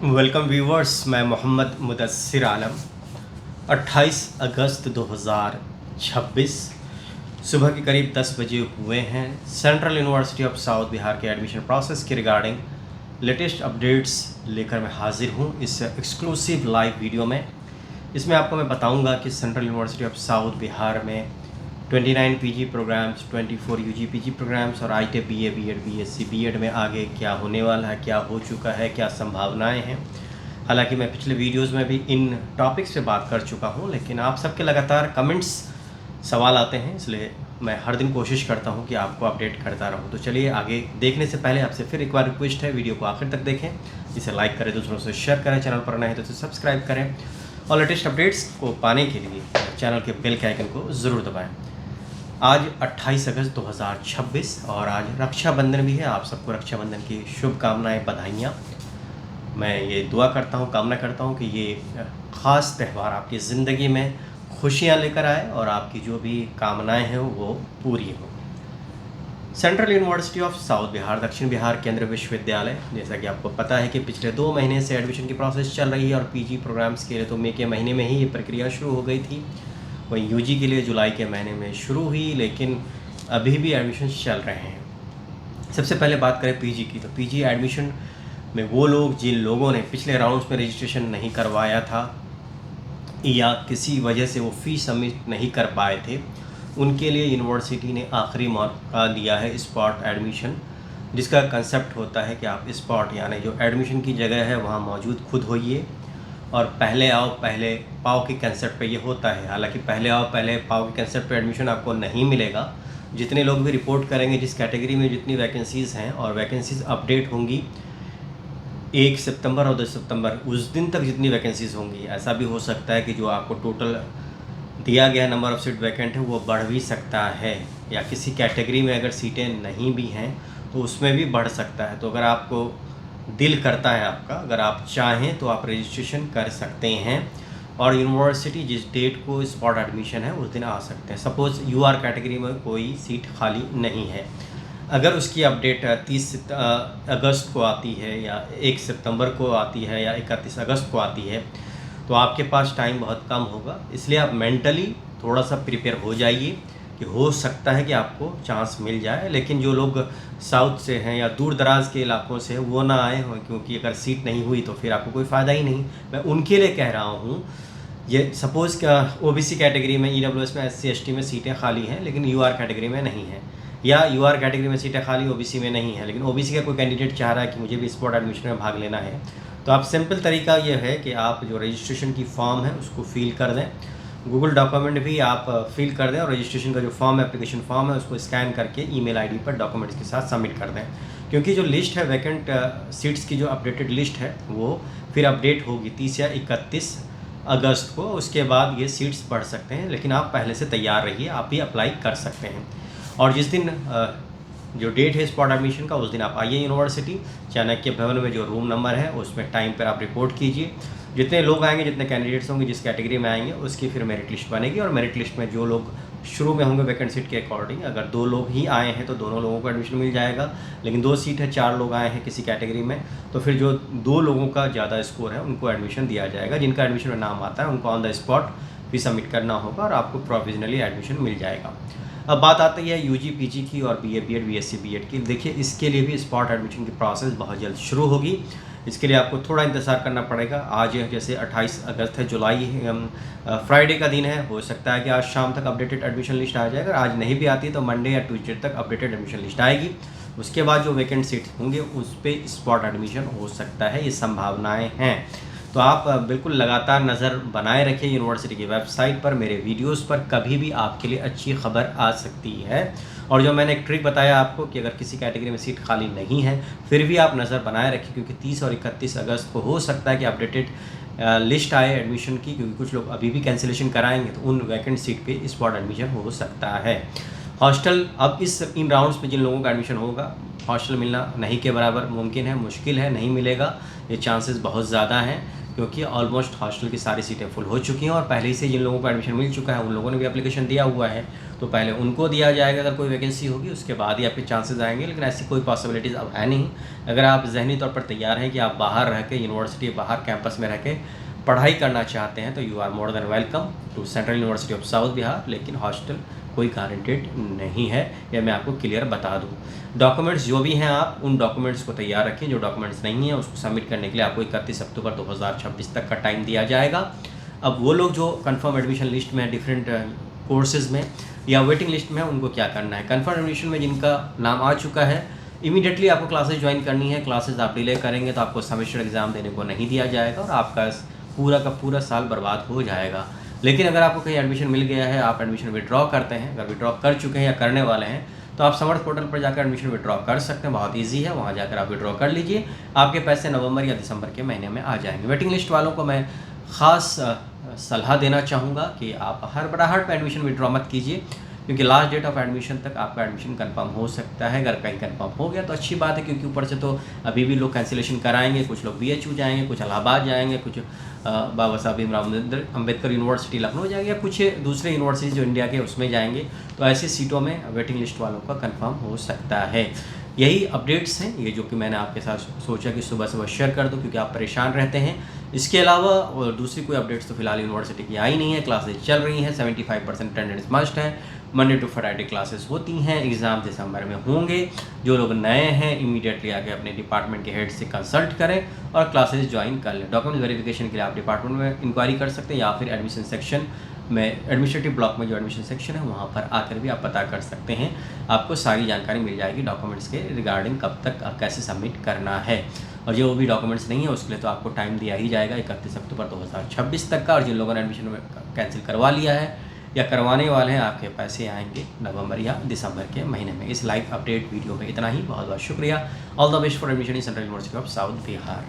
Welcome viewers, मैं मोहम्मद मुदस्सिर आलम। 28 अगस्त 2026 सुबह के करीब 10 बजे हुए हैं। Central university of south Bihar के एडमिशन प्रोसेस के रिगार्डिंग लेटेस्ट अपडेट्स लेकर मैं हाजिर हूं इस एक्सक्लूसिव लाइव वीडियो में। इसमें आपको मैं बताऊंगा कि central university of south Bihar में 29 PG programmes, 24 UG PG programmes और आईटेक बीए, बीएड, बीएससी, बीएड में आगे क्या होने वाला है, क्या हो चुका है, क्या संभावनाएं हैं। हालांकि मैं पिछले वीडियोस में भी इन टॉपिक्स पे बात कर चुका हूं, लेकिन आप सबके लगातार कमेंट्स सवाल आते हैं, इसलिए मैं हर दिन कोशिश करता हूं कि आपको अपडेट करता रहूं। तो चलिए आगे देखने से पहले आपसे फिर एक बार रिक्वेस्ट है, वीडियो को आखिर तक देखें, इसे लाइक करें, दूसरों से शेयर करें, चैनल पर नए हैं तो सब्सक्राइब करें और लेटेस्ट अपडेट्स को पाने के लिए चैनल के बेल के आइकन को ज़रूर दबाएँ। आज 28 अगस्त 2026 और आज रक्षाबंधन भी है। आप सबको रक्षाबंधन की शुभकामनाएं, बधाइयाँ। मैं ये दुआ करता हूँ, कामना करता हूँ कि ये ख़ास त्यौहार आपकी ज़िंदगी में खुशियाँ लेकर आए और आपकी जो भी कामनाएं हैं वो पूरी हों। Central university of south Bihar, दक्षिण बिहार केंद्रीय विश्वविद्यालय, जैसा कि आपको पता है कि पिछले 2 महीने से एडमिशन की प्रोसेस चल रही है और पीजी प्रोग्राम्स के लिए तो मई के महीने में ही ये प्रक्रिया शुरू हो गई थी। वहीं यूजी के लिए जुलाई के महीने में शुरू हुई, लेकिन अभी भी एडमिशन चल रहे हैं। सबसे पहले बात करें पीजी की, तो पीजी एडमिशन में वो लोग जिन लोगों ने पिछले राउंड्स में रजिस्ट्रेशन नहीं करवाया था या किसी वजह से वो फ़ीस सबमिट नहीं कर पाए थे, उनके लिए यूनिवर्सिटी ने आखिरी मौका दिया है स्पॉट एडमिशन, जिसका कंसेप्ट होता है कि आप स्पॉट यानी जो एडमिशन की जगह है वहाँ मौजूद खुद होइए और पहले आओ पहले पाओ के कंसेप्ट पे ये होता है। हालांकि पहले आओ पहले पाओ के कंसेप्ट पे एडमिशन आपको नहीं मिलेगा। जितने लोग भी रिपोर्ट करेंगे जिस कैटेगरी में जितनी वैकेंसीज़ हैं, और वैकेंसीज़ अपडेट होंगी 1 सितंबर और 10 सितंबर, उस दिन तक जितनी वैकेंसीज़ होंगी, ऐसा भी हो सकता है कि जो आपको टोटल दिया गया नंबर ऑफ़ सीट वैकेंट है वो बढ़ भी सकता है, या किसी कैटेगरी में अगर सीटें नहीं भी हैं तो उसमें भी बढ़ सकता है। तो अगर आपको दिल करता है आपका, अगर आप चाहें तो आप रजिस्ट्रेशन कर सकते हैं और यूनिवर्सिटी जिस डेट को स्पॉट एडमिशन है उस दिन आ सकते हैं। सपोज़ यूआर कैटेगरी में कोई सीट खाली नहीं है, अगर उसकी अपडेट 30 अगस्त को आती है या 1 सितंबर को आती है या 31 अगस्त को आती है, तो आपके पास टाइम बहुत कम होगा। इसलिए आप मेंटली थोड़ा सा प्रिपेयर हो जाइए कि हो सकता है कि आपको चांस मिल जाए। लेकिन जो लोग साउथ से हैं या दूर दराज के इलाकों से हैं वो ना आए हों, क्योंकि अगर सीट नहीं हुई तो फिर आपको कोई फ़ायदा ही नहीं। मैं उनके लिए कह रहा हूँ, ये सपोज़ क्या ओबीसी कैटेगरी में, ईडब्ल्यूएस में, एससी एसटी में सीटें खाली हैं लेकिन यूआर कैटेगरी में नहीं है, या यूआर कैटेगरी में सीटें खाली ओबीसी में नहीं है, लेकिन ओबीसी का कोई कैंडिडेट चाह रहा है कि मुझे भी स्पॉट एडमिशन में भाग लेना है, तो आप सिंपल तरीका ये है कि आप जो रजिस्ट्रेशन की फॉर्म है उसको फिल कर दें, गूगल डॉक्यूमेंट भी आप फिल कर दें और रजिस्ट्रेशन का जो फॉर्म है, एप्लीकेशन फॉर्म है, उसको स्कैन करके ईमेल आईडी पर डॉक्यूमेंट्स के साथ सबमिट कर दें। क्योंकि जो लिस्ट है वैकेंट सीट्स की, जो अपडेटेड लिस्ट है वो फिर अपडेट होगी 30 या 31 अगस्त को। उसके बाद ये सीट्स बढ़ सकते हैं, लेकिन आप पहले से तैयार रहिए, आप भी अप्लाई कर सकते हैं। और जिस दिन जो डेट है स्पॉट एडमिशन का, उस दिन आप आइए यूनिवर्सिटी, चाणक्य भवन में जो रूम नंबर है उसमें टाइम पर आप रिपोर्ट कीजिए। जितने लोग आएंगे, जितने कैंडिडेट्स होंगे, जिस कैटेगरी में आएंगे उसकी फिर मेरिट लिस्ट बनेगी, और मेरिट लिस्ट में जो लोग शुरू में होंगे वैकेंट सीट के अकॉर्डिंग, अगर 2 लोग ही आए हैं तो दोनों लोगों को एडमिशन मिल जाएगा। लेकिन 2 सीट है, 4 लोग आए हैं किसी कैटेगरी में, तो फिर जो 2 लोगों का ज़्यादा स्कोर है उनको एडमिशन दिया जाएगा। जिनका एडमिशन में नाम आता है उनको ऑन द स्पॉट भी सबमिट करना होगा और आपको प्रोविजनली एडमिशन मिल जाएगा। अब बात आती है यूजी पीजी की और बीए बीएड बीएससी बीएड की। देखिए, इसके लिए भी स्पॉट एडमिशन की प्रोसेस बहुत जल्द शुरू होगी। इसके लिए आपको थोड़ा इंतज़ार करना पड़ेगा। आज जैसे 28 अगस्त है, जुलाई फ्राइडे का दिन है, हो सकता है कि आज शाम तक अपडेटेड एडमिशन लिस्ट आ जाएगा। आज नहीं भी आती तो मंडे या ट्यूसडे तक अपडेटेड एडमिशन लिस्ट आएगी। उसके बाद जो वैकेंट सीट्स होंगे उस पर स्पॉट एडमिशन हो सकता है, ये संभावनाएँ हैं। तो आप बिल्कुल लगातार नज़र बनाए रखिए यूनिवर्सिटी की वेबसाइट पर, मेरे वीडियोस पर, कभी भी आपके लिए अच्छी खबर आ सकती है। और जो मैंने एक ट्रिक बताया आपको कि अगर किसी कैटेगरी में सीट खाली नहीं है फिर भी आप नज़र बनाए रखिए, क्योंकि 30 और 31 अगस्त को हो सकता है कि अपडेटेड लिस्ट आए एडमिशन की, क्योंकि कुछ लोग अभी भी कैंसिलेशन कराएंगे तो उन वैकेंट सीट पे स्पॉट एडमिशन हो सकता है। हॉस्टल, अब इन राउंड्स में जिन लोगों का एडमिशन होगा, हॉस्टल मिलना नहीं के बराबर मुमकिन है, मुश्किल है, नहीं मिलेगा, ये चांसेस बहुत ज़्यादा हैं, क्योंकि ऑलमोस्ट हॉस्टल की सारी सीटें फुल हो चुकी हैं और पहले ही से जिन लोगों को एडमिशन मिल चुका है उन लोगों ने भी एप्लीकेशन दिया हुआ है। तो पहले उनको दिया जाएगा अगर कोई वैकेंसी होगी, उसके बाद ही आपके चांसेस आएंगे। लेकिन ऐसी कोई पॉसिबिलिटीज़ अब है नहीं। अगर आप ज़हनी तौर पर तैयार हैं कि आप बाहर रह के, यूनिवर्सिटी बाहर कैंपस में रह के पढ़ाई करना चाहते हैं, तो you are more than welcome to central university of south Bihar. लेकिन हॉस्टल कोई गारंटेड नहीं है, यह मैं आपको क्लियर बता दूं। डॉक्यूमेंट्स जो भी हैं आप उन डॉक्यूमेंट्स को तैयार रखें। जो डॉक्यूमेंट्स नहीं हैं उसको सबमिट करने के लिए आपको 31 अक्टूबर 2026 तक का टाइम दिया जाएगा। अब वो लोग जो कंफर्म एडमिशन लिस्ट में डिफरेंट कोर्सेज़ में या वेटिंग लिस्ट में, उनको क्या करना है, कंफर्म एडमिशन में जिनका नाम आ चुका है इमीडिएटली आपको क्लासेस ज्वाइन करनी है। क्लासेस आप डिले करेंगे तो आपको सेमेस्टर एग्ज़ाम देने को नहीं दिया जाएगा और आपका पूरा का पूरा साल बर्बाद हो जाएगा। लेकिन अगर आपको कहीं एडमिशन मिल गया है, आप एडमिशन विड्रॉ करते हैं, अगर विड्रॉ कर चुके हैं या करने वाले हैं, तो आप समर्थ पोर्टल पर जाकर एडमिशन विड्रॉ कर सकते हैं। बहुत इजी है, वहाँ जाकर आप विड्रॉ कर लीजिए, आपके पैसे नवंबर या दिसंबर के महीने में आ जाएंगे। वेटिंग लिस्ट वालों को मैं ख़ास सलाह देना चाहूँगा कि आप हड़बड़ाहट में एडमिशन विड्रॉ मत कीजिए, क्योंकि लास्ट डेट ऑफ एडमिशन तक आपका एडमिशन कंफर्म हो सकता है। अगर कहीं कंफर्म हो गया तो अच्छी बात है, क्योंकि ऊपर से तो अभी भी लोग कैंसिलेशन कराएंगे। कुछ लोग BHU जाएंगे, कुछ इलाहाबाद जाएंगे, कुछ बाबा साहब भीमराव अम्बेडकर यूनिवर्सिटी लखनऊ जाएंगे, या कुछ दूसरे यूनिवर्सिटी जो इंडिया के उसमें जाएंगे। तो ऐसी सीटों में वेटिंग लिस्ट वालों का कंफर्म हो सकता है। यही अपडेट्स हैं ये जो कि मैंने आपके साथ सोचा कि सुबह सुबह शेयर कर दूं, क्योंकि आप परेशान रहते हैं। इसके अलावा और दूसरी कोई अपडेट्स तो फिलहाल यूनिवर्सिटी की आई नहीं है। क्लासेस चल रही हैं, 75% अटेंडेंस मस्ट है। मंडे टू फ्राइडे क्लासेस होती हैं। एग्ज़ाम दिसंबर में होंगे। जो लोग नए हैं इमीडिएटली आके अपने डिपार्टमेंट के हेड से कंसल्ट करें और क्लासेस ज्वाइन कर लें। डॉक्यूमेंट वेरिफिकेशन के लिए आप डिपार्टमेंट में इंक्वायरी कर सकते हैं, या फिर एडमिशन सेक्शन में, एडमिनिस्ट्रेटिव ब्लॉक में जो एडमिशन सेक्शन है वहाँ पर आकर भी आप पता कर सकते हैं। आपको सारी जानकारी मिल जाएगी डॉक्यूमेंट्स के रिगार्डिंग, कब तक कैसे सबमिट करना है। और जो भी डॉक्यूमेंट्स नहीं है उसके लिए तो आपको टाइम दिया ही जाएगा 31 अक्टूबर 2026 तक का। और जिन लोगों ने एडमिशन कैंसिल करवा लिया है या करवाने वाले हैं, आपके पैसे आएंगे नवंबर या दिसंबर के महीने में। इस लाइव अपडेट वीडियो में इतना ही। बहुत बहुत शुक्रिया। All the best for admission in central university of south Bihar.